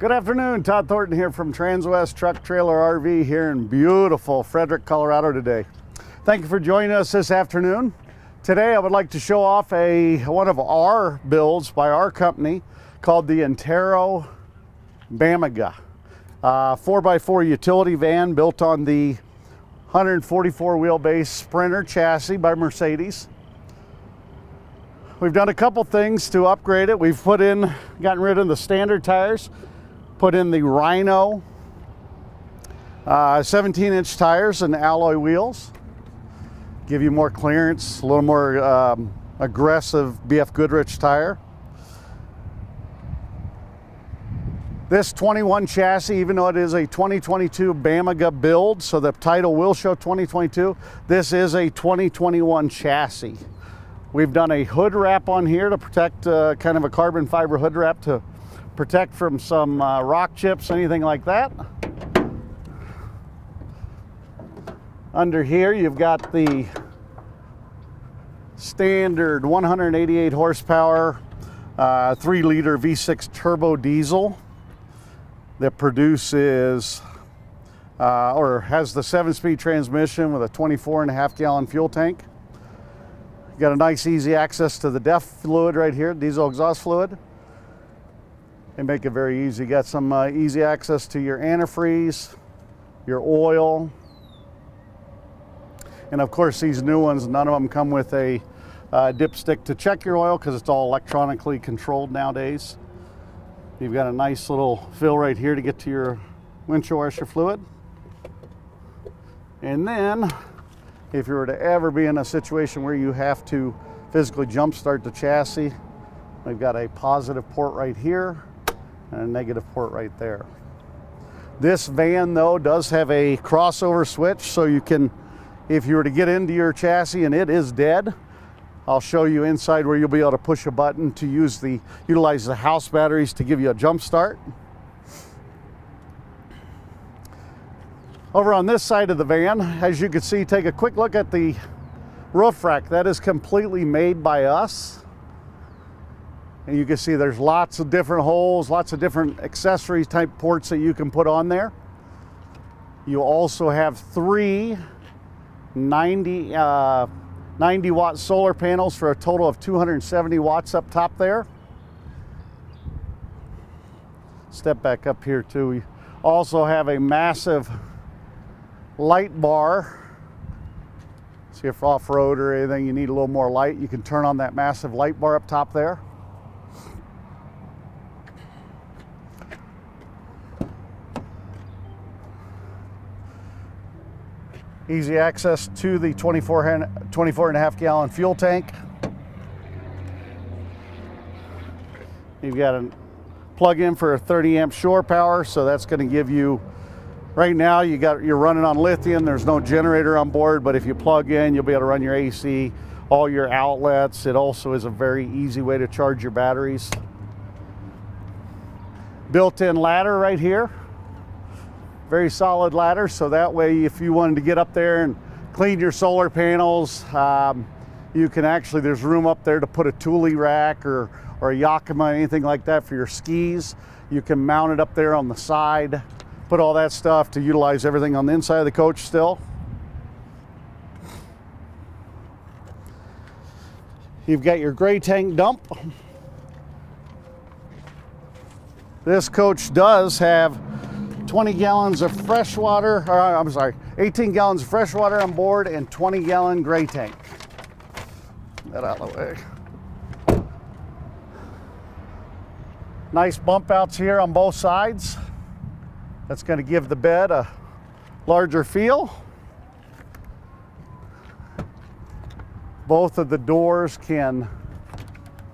Good afternoon, Todd Thornton here from Transwest Truck Trailer RV here in beautiful Frederick, Colorado today. Thank you for joining us this afternoon. Today I would like to show off one of our builds by our company called the Antero Bamaga. 4x4 utility van built on the 144 wheelbase Sprinter chassis by Mercedes. We've done a couple things to upgrade it. We've gotten rid of the standard tires, put in the Rhino 17-inch tires and alloy wheels. Give you more clearance, a little more aggressive BF Goodrich tire. This 21 chassis, even though it is a 2022 Bamaga build, so the title will show 2022, this is a 2021 chassis. We've done a hood wrap on here to protect, kind of a carbon fiber hood wrap to protect from some rock chips, anything like that. Under here you've got the standard 188 horsepower 3-liter V6 turbo diesel that produces or has the 7-speed transmission with a 24.5 gallon fuel tank. You got a nice easy access to the DEF fluid right here, diesel exhaust fluid. They make it very easy. You got some easy access to your antifreeze, your oil, and of course these new ones, none of them come with a dipstick to check your oil because it's all electronically controlled nowadays. You've got a nice little fill right here to get to your windshield washer fluid. And then if you were to ever be in a situation where you have to physically jump start the chassis, we've got a positive port right here and a negative port right there. This van though does have a crossover switch, so you can, if you were to get into your chassis and it is dead, I'll show you inside where you'll be able to push a button to utilize the house batteries to give you a jump start. Over on this side of the van, as you can see, take a quick look at the roof rack. That is completely made by us. And you can see there's lots of different holes, lots of different accessory type ports that you can put on there. You also have three 90 watt solar panels for a total of 270 watts up top there. Step back up here too. We also have a massive light bar. See, if off-road or anything you need a little more light, you can turn on that massive light bar up top there. Easy access to the 24.5 gallon fuel tank. You've got a plug-in for a 30 amp shore power, so that's going to give you, right now you're running on lithium, there's no generator on board, but if you plug in you'll be able to run your AC, all your outlets. It also is a very easy way to charge your batteries. Built-in ladder right here. Very solid ladder, so that way if you wanted to get up there and clean your solar panels, you can actually, there's room up there to put a Thule rack or a Yakima, anything like that for your skis. You can mount it up there on the side, put all that stuff to utilize everything on the inside of the coach still. You've got your gray tank dump. This coach does have 20 gallons of fresh water, 18 gallons of fresh water on board and 20 gallon gray tank. Get that out of the way. Nice bump outs here on both sides. That's going to give the bed a larger feel. Both of the doors can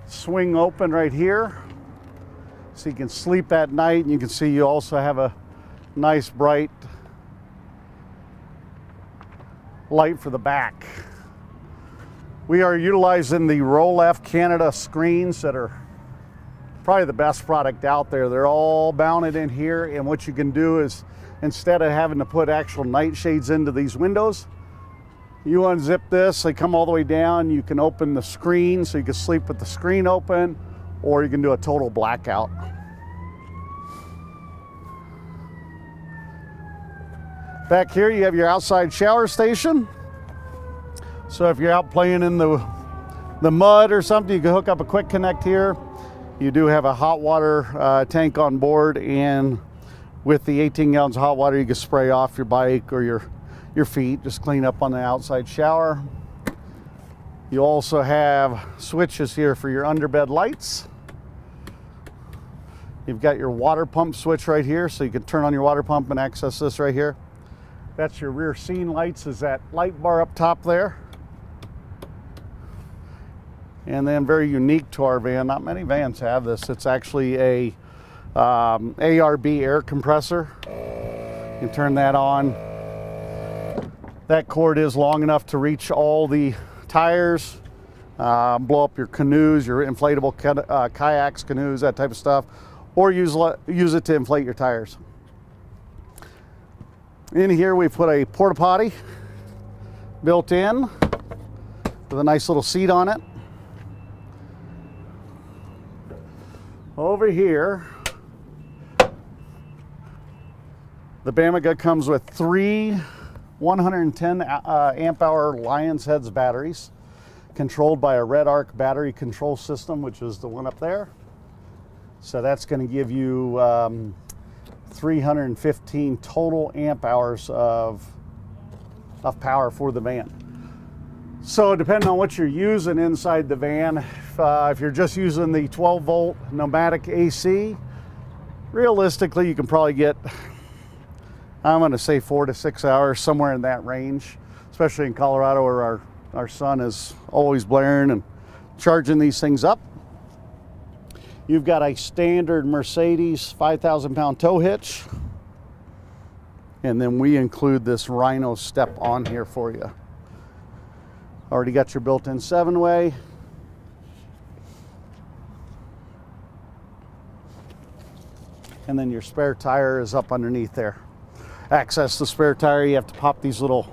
swing open right here, so you can sleep at night, and you can see you also have a nice bright light for the back. We are utilizing the Roll-F Canada screens that are probably the best product out there. They're all mounted in here, and what you can do is, instead of having to put actual night shades into these windows, you unzip this, they come all the way down. You can open the screen so you can sleep with the screen open, or you can do a total blackout. Back here you have your outside shower station. So if you're out playing in the mud or something, you can hook up a quick connect here. You do have a hot water tank on board, and with the 18 gallons of hot water, you can spray off your bike or your feet, just clean up on the outside shower. You also have switches here for your underbed lights. You've got your water pump switch right here, so you can turn on your water pump and access this right here. That's your rear scene lights, is that light bar up top there. And then very unique to our van, not many vans have this. It's actually a ARB air compressor. You can turn that on. That cord is long enough to reach all the tires, blow up your canoes, your inflatable kayaks, canoes, that type of stuff, or use it to inflate your tires. In here we put a Porta Potty built in with a nice little seat on it. Over here, the Bamaga comes with 3 110 amp hour Lion's Heads batteries, controlled by a Red Arc battery control system, which is the one up there. So that's going to give you 315 total amp hours of power for the van. So depending on what you're using inside the van, if you're just using the 12 volt pneumatic AC, realistically you can probably get, I'm going to say 4 to 6 hours, somewhere in that range, especially in Colorado where our sun is always blaring and charging these things up. You've got a standard Mercedes 5,000 pound tow hitch, and then we include this Rhino step on here for you. Already got your built-in 7-way. And then your spare tire is up underneath there. Access the spare tire, you have to pop these little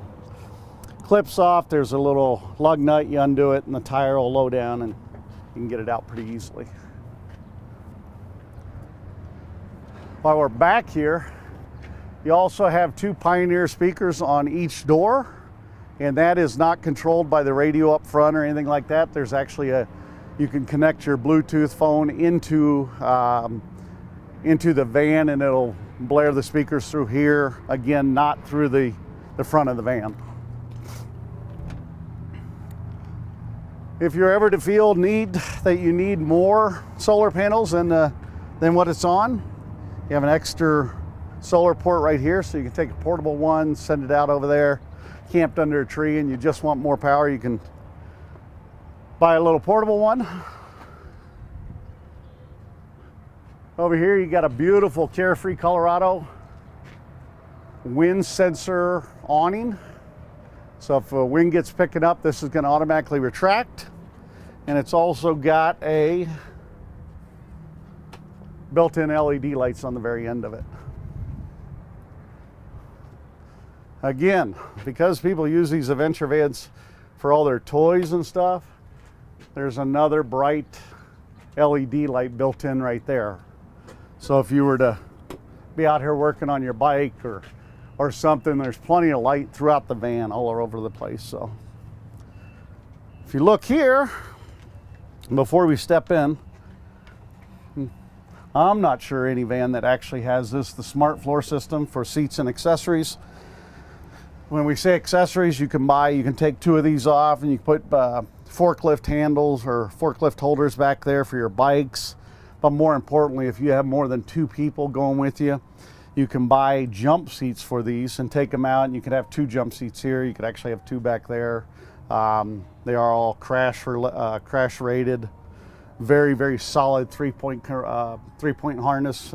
clips off. There's a little lug nut, you undo it, and the tire will low down and you can get it out pretty easily. While we're back here, you also have 2 Pioneer speakers on each door, and that is not controlled by the radio up front or anything like that. There's actually you can connect your Bluetooth phone into the van, and it'll blare the speakers through here. Again, not through the front of the van. If you're ever to feel that you need more solar panels than what it's on, you have an extra solar port right here, so you can take a portable one, send it out over there, camped under a tree, and you just want more power, you can buy a little portable one. Over here you got a beautiful Carefree Colorado wind sensor awning. So if a wind gets picking up, this is going to automatically retract. And it's also got a built-in LED lights on the very end of it. Again, because people use these adventure vans for all their toys and stuff, there's another bright LED light built in right there. So if you were to be out here working on your bike or something, there's plenty of light throughout the van all over the place. So if you look here, before we step in, I'm not sure any van that actually has the smart floor system for seats and accessories. When we say accessories, you can take 2 of these off, and you can put forklift handles or forklift holders back there for your bikes. But more importantly, if you have more than 2 people going with you, you can buy jump seats for these and take them out, and you can have 2 jump seats here. You could actually have 2 back there. They are all crash rated, very, very solid 3-point harness,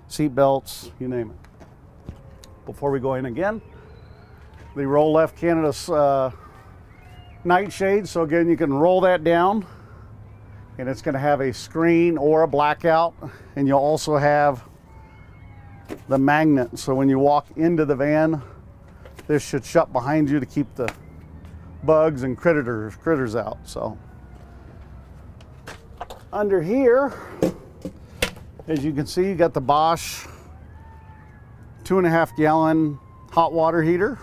seat belts, you name it. Before we go in again, the roll left Canada's night shade. So again, you can roll that down, and it's going to have a screen or a blackout, and you'll also have the magnet. So when you walk into the van, this should shut behind you to keep the bugs and critters out. So under here, as you can see, you got the Bosch 2.5 gallon hot water heater.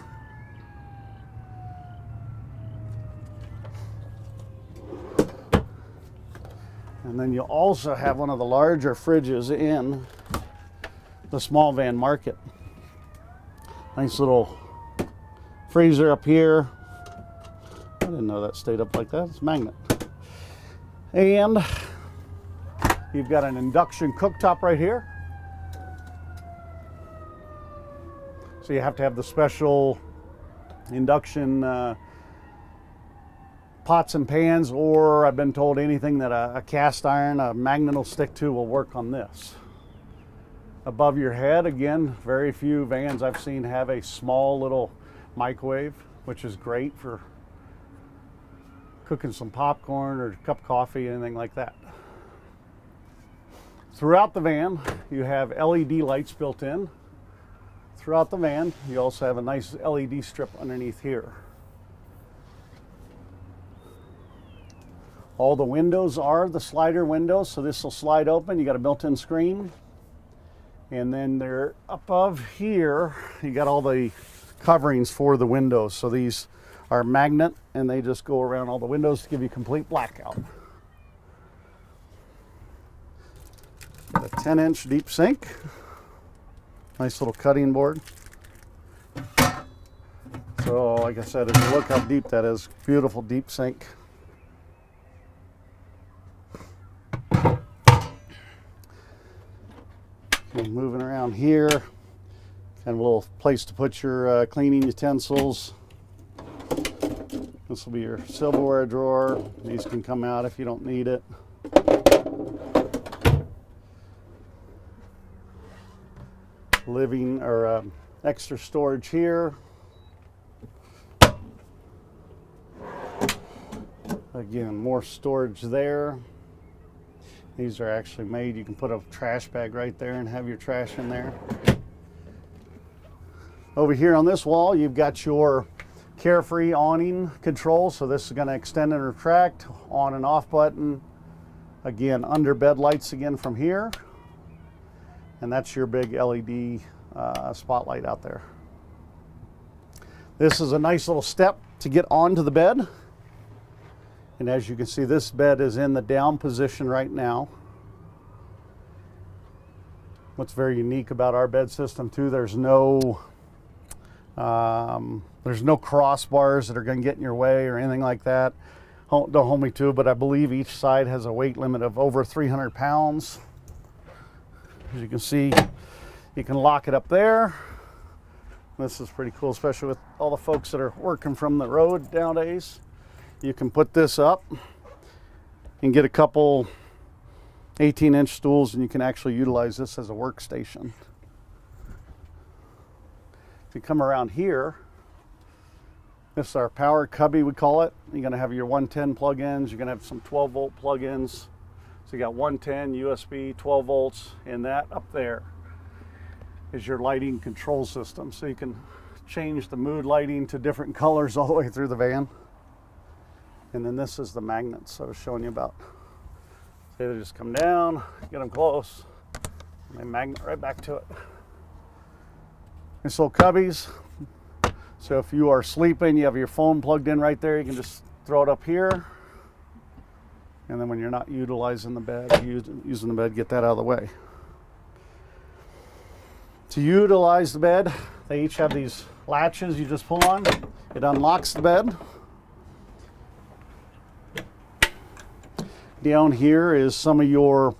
And then you'll also have one of the larger fridges in the small van market. Nice little freezer up here. I didn't know that stayed up like that. It's a magnet. And you've got an induction cooktop right here. So you have to have the special induction pots and pans, or I've been told anything that a cast iron, a magnet will stick to will work on this. Above your head, again, very few vans I've seen have a small little microwave, which is great for cooking some popcorn or a cup of coffee, anything like that. Throughout the van, you have LED lights built in. Throughout the van, you also have a nice LED strip underneath here. All the windows are the slider windows, so this will slide open. You got a built-in screen. And then they're above here, you got all the coverings for the windows. So these are magnet, and they just go around all the windows to give you complete blackout. Got a 10-inch deep sink. Nice little cutting board. So like I said, if you look how deep that is, beautiful deep sink. And moving around here, kind of a little place to put your cleaning utensils. This will be your silverware drawer. These can come out if you don't need it. Living or extra storage here. Again, more storage there. These are actually made, you can put a trash bag right there and have your trash in there. Over here on this wall, you've got your Carefree Awning control. So this is going to extend and retract, on and off button. Again, under bed lights again from here. And that's your big LED spotlight out there. This is a nice little step to get onto the bed. And as you can see, this bed is in the down position right now. What's very unique about our bed system too, there's no crossbars that are going to get in your way or anything like that. Don't hold me to it, but I believe each side has a weight limit of over 300 pounds. As you can see, you can lock it up there. This is pretty cool, especially with all the folks that are working from the road nowadays. You can put this up and get a couple 18-inch stools, and you can actually utilize this as a workstation. If you come around here, this is our power cubby, we call it. You're going to have your 110 plug-ins. You're going to have some 12-volt plug-ins. So you got 110 USB, 12 volts, and that up there is your lighting control system. So you can change the mood lighting to different colors all the way through the van. And then this is the magnets I was showing you about. So they just come down, get them close, and they magnet right back to it. These little cubbies. So if you are sleeping, you have your phone plugged in right there, you can just throw it up here. And then when you're not utilizing the bed, using the bed, get that out of the way. To utilize the bed, they each have these latches you just pull on. It unlocks the bed. Down here is some of your,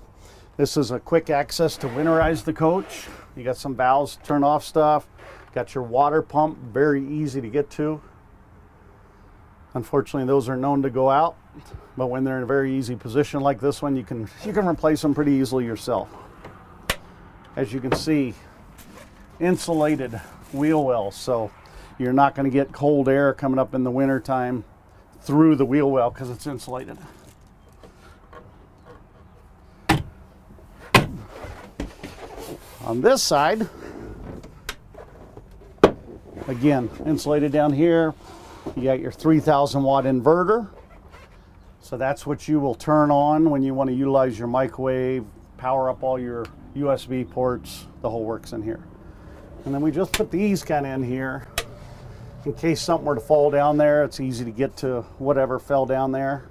this is a quick access to winterize the coach. You got some valves, turn off stuff. Got your water pump, very easy to get to. Unfortunately, those are known to go out, but when they're in a very easy position like this one, you can replace them pretty easily yourself. As you can see, insulated wheel wells, so you're not going to get cold air coming up in the winter time through the wheel well because it's insulated. On this side, again, insulated down here. You got your 3,000 watt inverter. So that's what you will turn on when you want to utilize your microwave, power up all your USB ports, the whole works in here. And then we just put these kind of in here in case something were to fall down there. It's easy to get to whatever fell down there.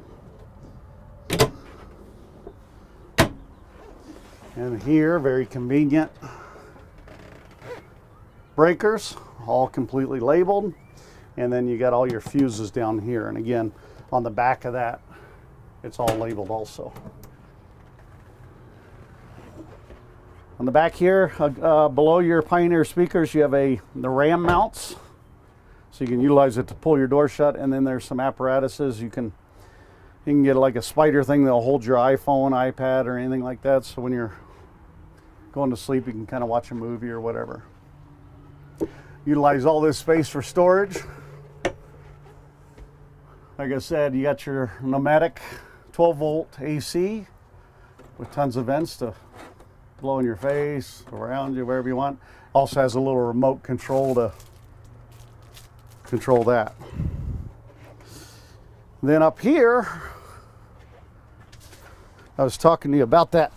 And here, very convenient breakers, all completely labeled. And then you got all your fuses down here. And again, on the back of that, it's all labeled also. On the back here, below your Pioneer speakers, you have the RAM mounts. So you can utilize it to pull your door shut. And then there's some apparatuses. You can get like a spider thing that'll hold your iPhone, iPad, or anything like that. So when you're going to sleep, you can kind of watch a movie or whatever. Utilize all this space for storage. Like I said, you got your pneumatic 12-volt AC with tons of vents to blow in your face, around you, wherever you want. Also has a little remote control to control that. Then up here, I was talking to you about that.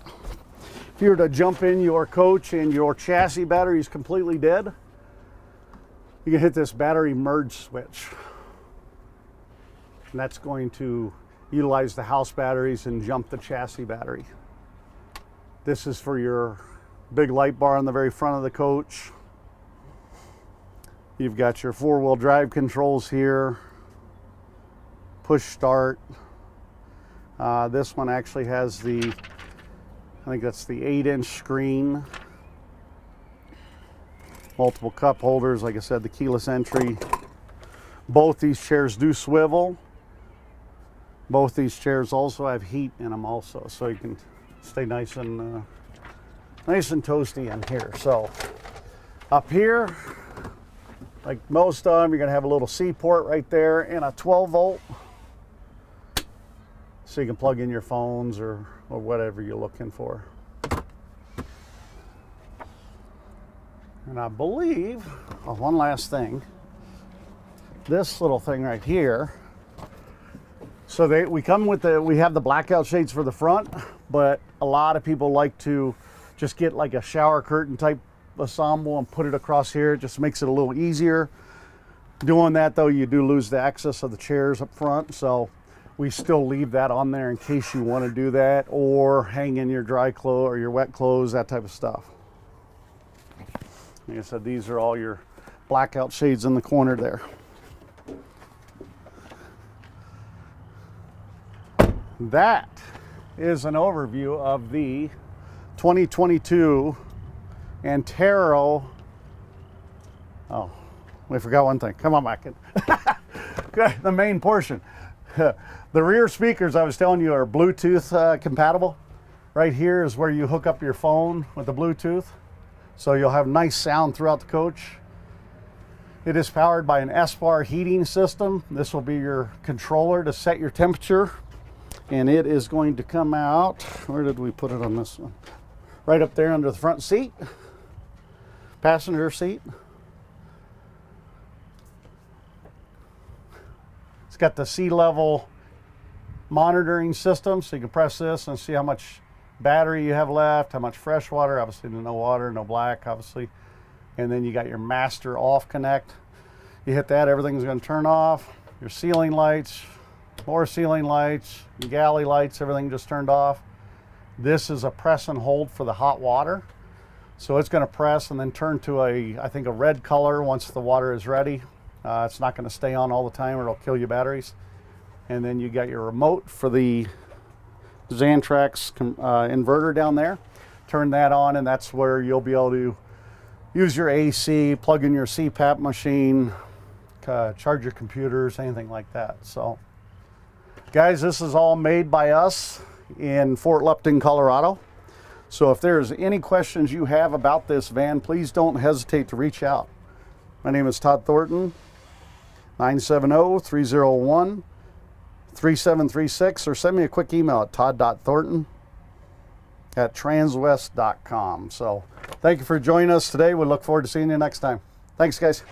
If you were to jump in your coach and your chassis battery is completely dead, you can hit this battery merge switch. And that's going to utilize the house batteries and jump the chassis battery. This is for your big light bar on the very front of the coach. You've got your four-wheel drive controls here, push start. This one actually has I think that's the 8-inch screen. Multiple cup holders, like I said, the keyless entry. Both these chairs do swivel. Both these chairs also have heat in them also, so you can stay nice and toasty in here. So up here, like most of them, you're gonna have a little C port right there and a 12-volt. So you can plug in your phones or whatever you're looking for. And I believe, one last thing, this little thing right here. So we have the blackout shades for the front, but a lot of people like to just get like a shower curtain type ensemble and put it across here. It just makes it a little easier. Doing that though, you do lose the access of the chairs up front. So we still leave that on there in case you want to do that, or hang in your dry clothes or your wet clothes, that type of stuff. Like I said, these are all your blackout shades in the corner there. That is an overview of the 2022 Antero. Oh, we forgot one thing. Come on back in. Okay, the main portion. The rear speakers I was telling you are Bluetooth compatible. Right here is where you hook up your phone with the Bluetooth. So you'll have nice sound throughout the coach. It is powered by an S-bar heating system. This will be your controller to set your temperature. And it is going to come out, where did we put it on this one? Right up there under the front seat, passenger seat. It's got the sea level monitoring system, so you can press this and see how much battery you have left, how much fresh water, obviously no water, no black, obviously. And then you got your master off connect. You hit that, everything's going to turn off. Your ceiling lights, more ceiling lights, galley lights, everything just turned off. This is a press and hold for the hot water. So it's going to press and then turn to I think a red color once the water is ready. It's not going to stay on all the time or it'll kill your batteries. And then you got your remote for the Xantrax inverter down there. Turn that on and that's where you'll be able to use your AC, plug in your CPAP machine, charge your computers, anything like that. So guys, this is all made by us in Fort Lupton, Colorado. So if there's any questions you have about this van, please don't hesitate to reach out. My name is Todd Thornton, 970-301-3736, or send me a quick email at todd.thornton@transwest.com. So thank you for joining us today. We look forward to seeing you next time. Thanks, guys.